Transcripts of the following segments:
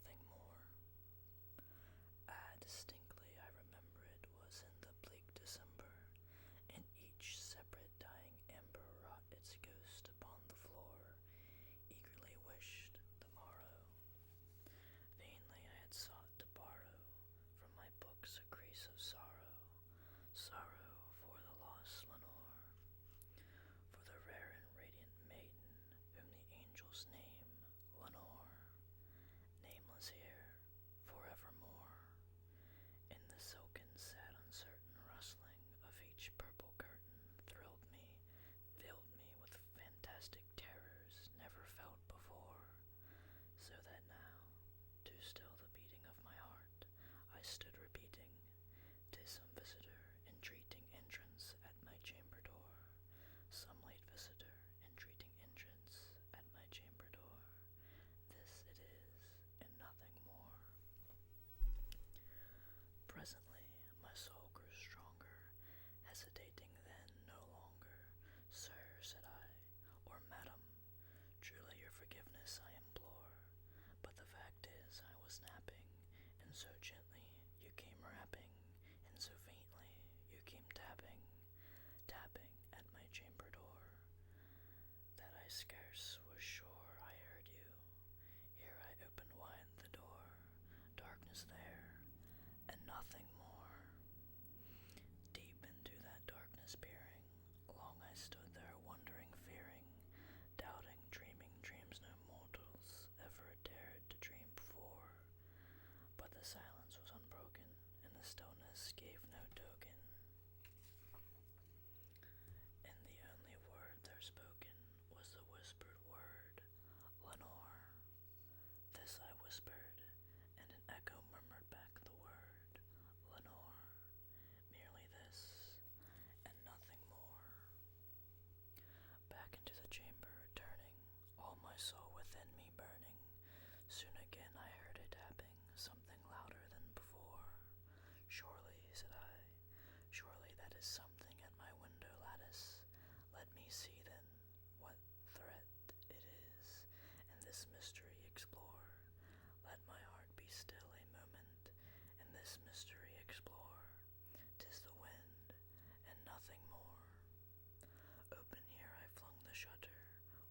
nothing more. Distinctly I remember it was in the bleak December, and each separate dying ember wrought its ghost upon the floor, eagerly wished the morrow. Vainly I had sought to borrow from my books a crease of sorrow, sorrow for the lost Lenore, for the rare and radiant maiden whom the angels name Lenore, nameless here forevermore. In the silken, sad, uncertain rustling of each purple curtain thrilled me, filled me with fantastic terrors never felt before, so that now, to still the beating of my heart, I stood repeating, "'Tis some visitor entreating entrance at my chamber door, some late visitor entreating entrance at my chamber door. This it is, and nothing more." Presently my soul grew stronger, hesitating then no longer. "Sir," said I, "or madam, truly your forgiveness I implore, but the fact is I was napping, and so gently you came rapping, and so faintly you came tapping, tapping at my chamber door, that I scarce was sure I heard you. Here I opened wide the door, darkness there, and nothing more. Deep into that darkness peering, long I stood there wondering, fearing, doubting, dreaming dreams no mortals ever dared to dream before. But the silence was unbroken, and the stillness gave no token. And the only word there spoken was the whispered word, "Lenore." This I whispered, and an echo murmured back the word, "Lenore," merely this, and nothing more. Back into the chamber returning, all my soul within me burning, soon again I heard a tapping, something louder than before. "Surely," said I, "surely that is something at my window lattice. Let me see then what threat it is, and this mystery explore. Let my heart be still a moment, and this mystery explore. 'Tis the wind, and nothing more." Open here I flung the shutter,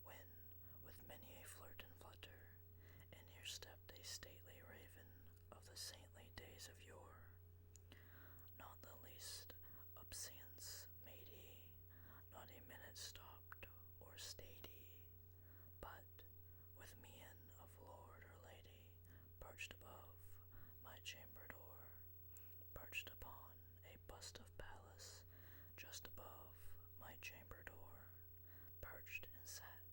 when, with many a flirt and flutter, in here stepped a stately raven of the saintly days of yore. Not the least obeisance made he, not a minute stopped or stayed he, but, with mien of lord or lady, perched above my chamber door, perched upon a bust of Pallas, just above my chamber door, perched and sat,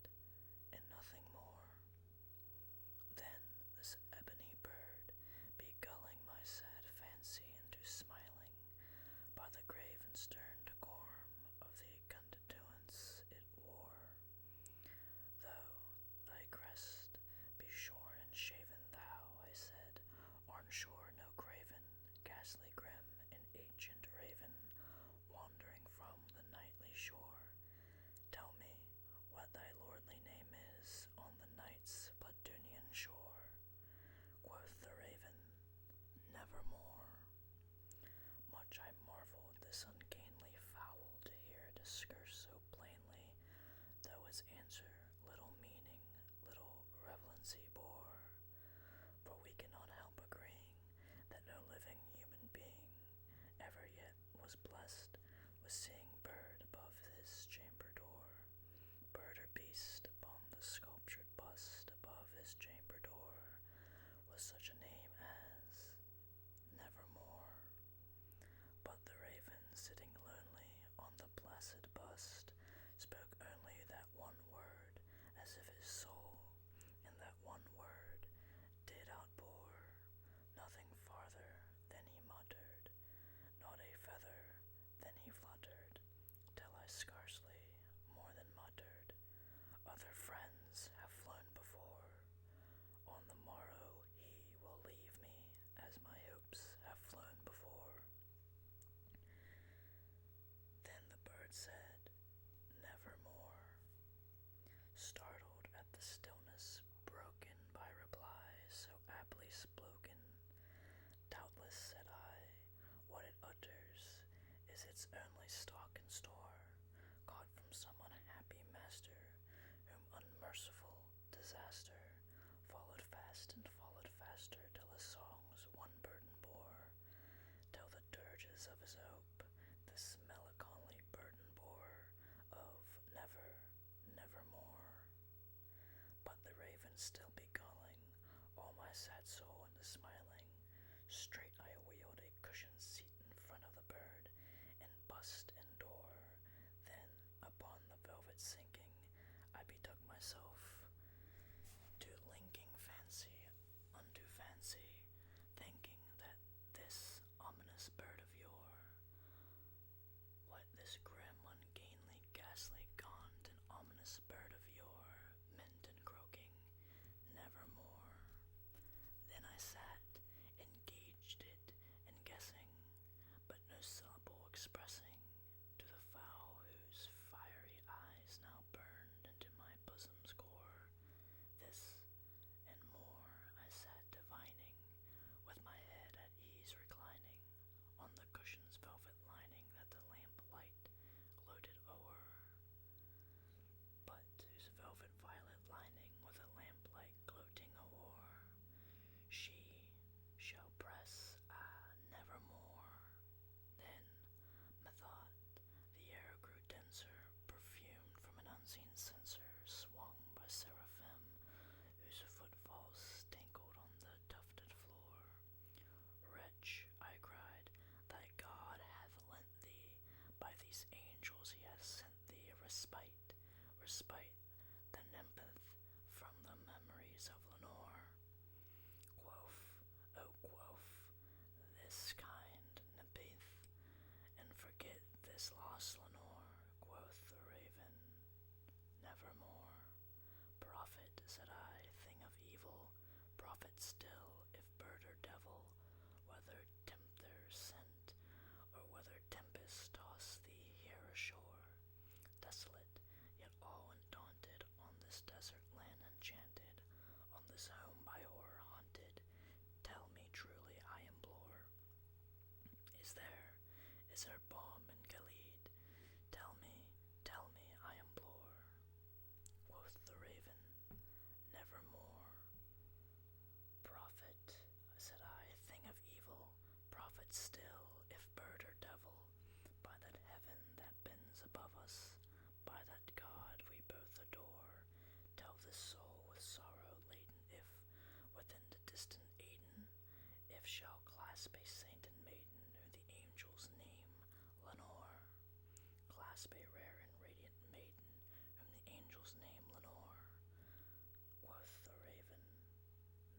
and nothing more. Then this ebony bird, begulling my sad fancy into smiling, by the grave and stern decorum of the constituents it wore, "Though thy crest be shorn and shaven, thou," I said, "art sure no craven, ghastly grim, and ancient raven, wandering from the nightly shore. Tell me what thy lordly name is on the night's Platonian shore." Quoth the raven, "Nevermore." Much I marveled this ungainly fowl to hear discourse so plainly, though its answer little meaning, little relevancy bore. For we cannot help agreeing that no living human being ever yet was blessed with seeing bird above his chamber door, bird or beast upon the sculptured bust above his chamber door, with such a name as Nevermore. But the raven, sitting lonely on the placid bust, spoke only that one word, as if his soul, in that one word, did outpour. Nothing farther than he muttered, not a feather than he fluttered, till I scarcely more than muttered, "Other friends have flown before. On the morrow he will leave me, as my hopes have flown before." Then the bird said, "Nevermore," startled at the stillness broken by replies so aptly is its only stock and store, caught from some unhappy master, whom unmerciful disaster followed faster, till his songs one burden bore, till the dirges of his hope this melancholy burden bore, of never, nevermore. But the raven still beguiling all my sad soul into smiling, straight I wheeled a cushioned seat in front of the bird, and bussed in door. Then, upon the velvet sinking, I betook myself to linking fancy unto fancy, thinking that this ominous bird of yore, what this grim, ungainly, ghastly, gaunt, and ominous bird of yore meant in croaking, nevermore. Then I sat, engaged it in guessing, but no syllable expressing, to the fowl whose fiery eyes now burned into my bosom's core. This and more I sat divining, with my head at ease reclining, on the cushion's velvet lining that the lamp light gloated o'er, but whose velvet violet lining with a lamplight gloating o'er, she shall press, nevermore. Then, methought, the air grew denser, perfumed from an unseen censer, swung by seraphim, whose footfalls stankled on the tufted floor. Wretch, I cried, thy God hath lent thee, by these angels he hath sent thee a respite that nympheth from the memories of Lenore. Quoth, oh quoth, this kind nympeth, and forget this lost Lenore. Quoth the raven, nevermore. Prophet, said I, thing of evil, prophet still, if bird or devil, whether tempter sent, or whether tempest toss thee here ashore, desolate, yet all undaunted, on this desert land enchanted, on this home by horror haunted, tell me truly, I implore, is there balm in Gilead? Tell me, I implore. Quoth the raven, nevermore. Prophet, said I, thing of evil, prophet still, if bird or devil, by that heaven that bends above us, by that God we both adore, tell this soul with sorrow laden, if within the distant Aden, if shall clasp a saint and maiden, whom the angels name Lenore, clasp a rare and radiant maiden, whom the angels name Lenore. Quoth the raven,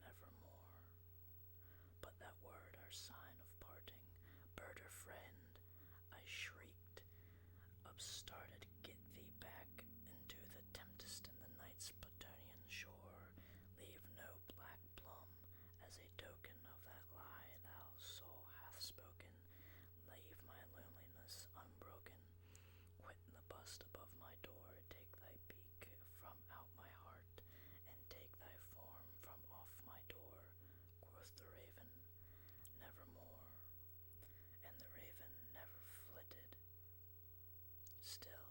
nevermore. But that word, our sign of parting, bird or friend, I shrieked, upstarted, get thee back into the tempest in the night's Plutonian shore, leave no black plum as a token of that lie thou soul hath spoken, leave my loneliness unbroken, quit the bust above my door, take thy beak from out my heart, and take thy form from off my door. Quoth the raven, nevermore. And the raven never flitted, still